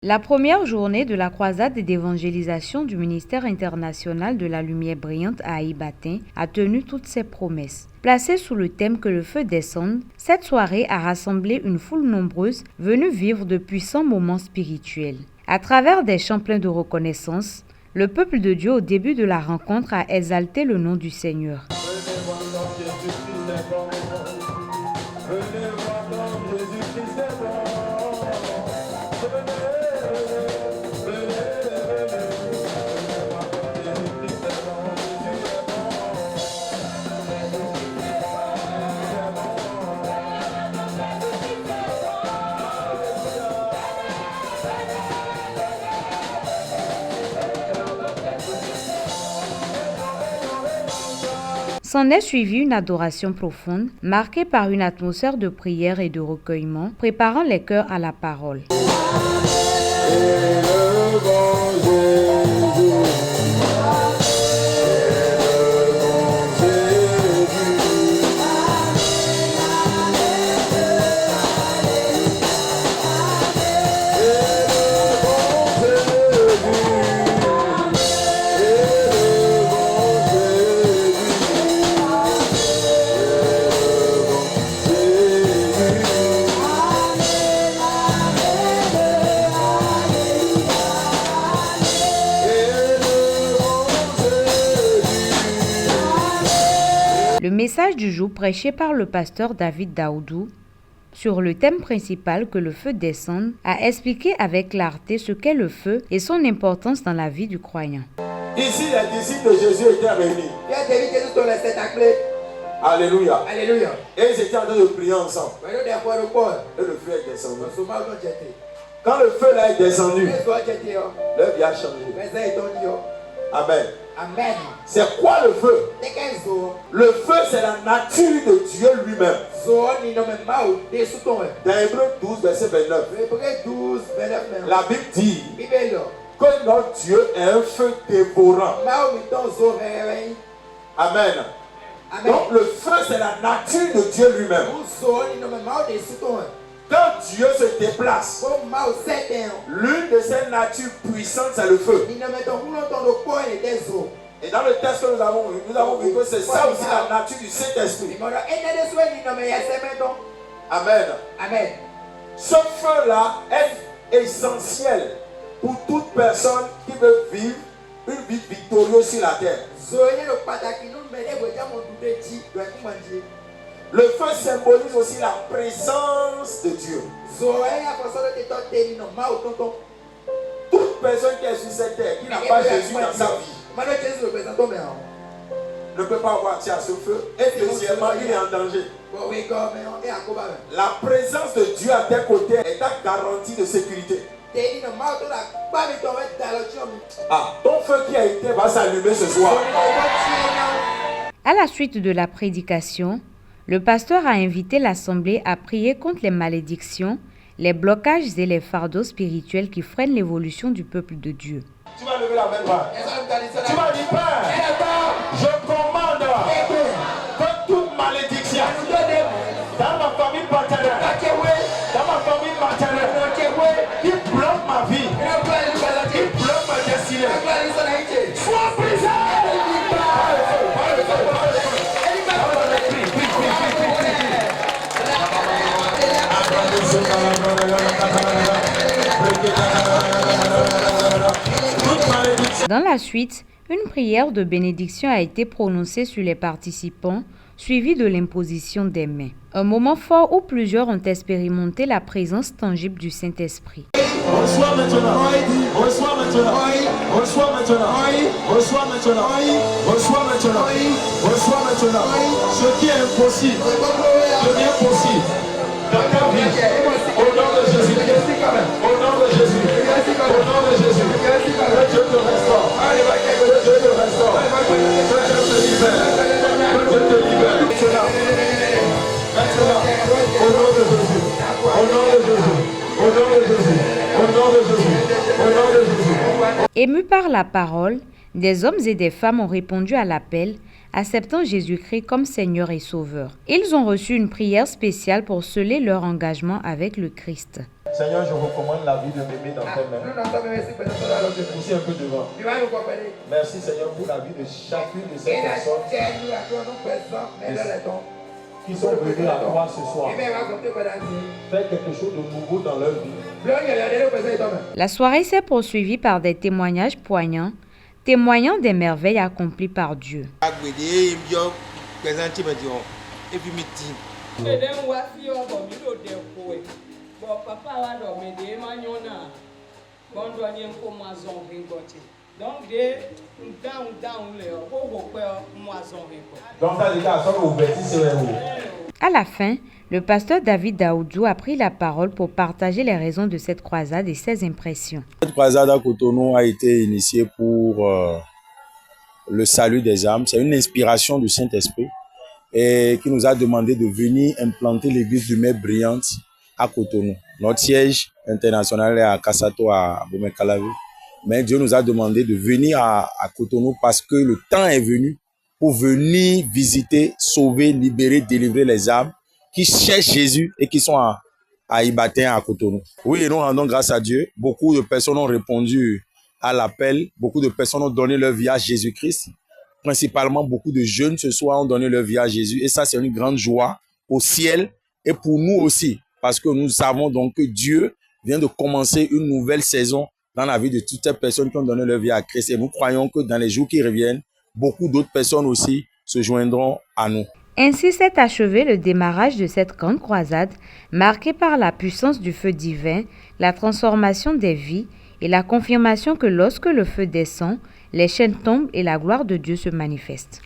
La première journée de la croisade d'évangélisation du ministère international de la lumière brillante à Ibatin a tenu toutes ses promesses. Placée sous le thème que le feu descende, cette soirée a rassemblé une foule nombreuse venue vivre de puissants moments spirituels. À travers des chants pleins de reconnaissance, le peuple de Dieu au début de la rencontre a exalté le nom du Seigneur. S'en est suivie une adoration profonde, marquée par une atmosphère de prière et de recueillement, préparant les cœurs à la parole. Le message du jour prêché par le pasteur David Daoudou sur le thème principal que le feu descende a expliqué avec clarté ce qu'est le feu et son importance dans la vie du croyant. Ici, les disciples de Jésus étaient réunis. Alléluia. Alléluia. Et ils étaient en train de prier ensemble. Et le feu est descendu. Quand le feu là est descendu, leur vie a changé. Amen. Amen. C'est quoi le feu? Le feu, c'est la nature de Dieu lui-même. Dans Hébreux 12, verset 29, la Bible dit que notre Dieu est un feu dévorant. Amen. Donc le feu, c'est la nature de Dieu lui-même. Quand Dieu se déplace, l'une de ses natures puissantes, c'est le feu. Et dans le texte que nous avons vu que c'est ça aussi la nature du Saint-Esprit. Amen. Amen. Ce feu-là est essentiel pour toute personne qui veut vivre une vie victorieuse sur la terre. Le feu symbolise aussi la présence de Dieu. Toute personne qui est sur cette terre, qui n'a pas Jésus dans sa vie, ne peut pas avoir accès à ce feu. Et deuxièmement, il est en danger. La présence de Dieu à tes côtés est ta garantie de sécurité. Ah, ton feu qui a été va s'allumer ce soir. À la suite de la prédication, le pasteur a invité l'assemblée à prier contre les malédictions, les blocages et les fardeaux spirituels qui freinent l'évolution du peuple de Dieu. Tu vas lever la main droite. Tu vas dire, Père, je commande que toute malédiction dans ma famille paternelle, dans ma famille maternelle, qui bloque ma vie, qui bloque ma destinée, sois brisé. Dans la suite, une prière de bénédiction a été prononcée sur les participants, suivie de l'imposition des mains. Un moment fort où plusieurs ont expérimenté la présence tangible du Saint-Esprit. Reçois maintenant, reçois maintenant, reçois maintenant, reçois maintenant, reçois maintenant, reçois maintenant. Ce qui est impossible devient possible dans ta vie. Au nom de Jésus, au nom de Jésus, au nom de Jésus, que Dieu te restaure, que Dieu te restaure, que Dieu te libère, que Dieu te libère. Maintenant, au nom de Jésus, au nom de Jésus, au nom de Jésus, au nom de Jésus, au nom de Jésus. Émus par la parole, des hommes et des femmes ont répondu à l'appel, acceptant Jésus-Christ comme Seigneur et Sauveur. Ils ont reçu une prière spéciale pour sceller leur engagement avec le Christ. Seigneur, je recommande la vie de bébé dans tes mains. Poussez un peu devant. Merci Seigneur pour la vie de chacune de ces personnes qui sont venues à toi ce soir. Fais quelque chose de nouveau dans leur vie. La soirée s'est poursuivie par des témoignages poignants, témoignant des merveilles accomplies par Dieu. À la fin, le pasteur David Daoudou a pris la parole pour partager les raisons de cette croisade et ses impressions. Cette croisade à Cotonou a été initiée pour le salut des âmes. C'est une inspiration du Saint-Esprit et qui nous a demandé de venir implanter l'église du Mère Brillante à Cotonou. Notre siège international est à Kassato, à Bomekalavi. Mais Dieu nous a demandé de venir à Cotonou parce que le temps est venu pour venir visiter, sauver, libérer, délivrer les âmes qui cherchent Jésus et qui sont à Ibaten, à Cotonou. Oui, et nous rendons grâce à Dieu. Beaucoup de personnes ont répondu à l'appel. Beaucoup de personnes ont donné leur vie à Jésus-Christ. Principalement, beaucoup de jeunes ce soir ont donné leur vie à Jésus. Et ça, c'est une grande joie au ciel et pour nous aussi. Parce que nous savons donc que Dieu vient de commencer une nouvelle saison dans la vie de toutes ces personnes qui ont donné leur vie à Christ. Et nous croyons que dans les jours qui reviennent, beaucoup d'autres personnes aussi se joindront à nous. Ainsi s'est achevé le démarrage de cette grande croisade, marquée par la puissance du feu divin, la transformation des vies et la confirmation que lorsque le feu descend, les chaînes tombent et la gloire de Dieu se manifeste.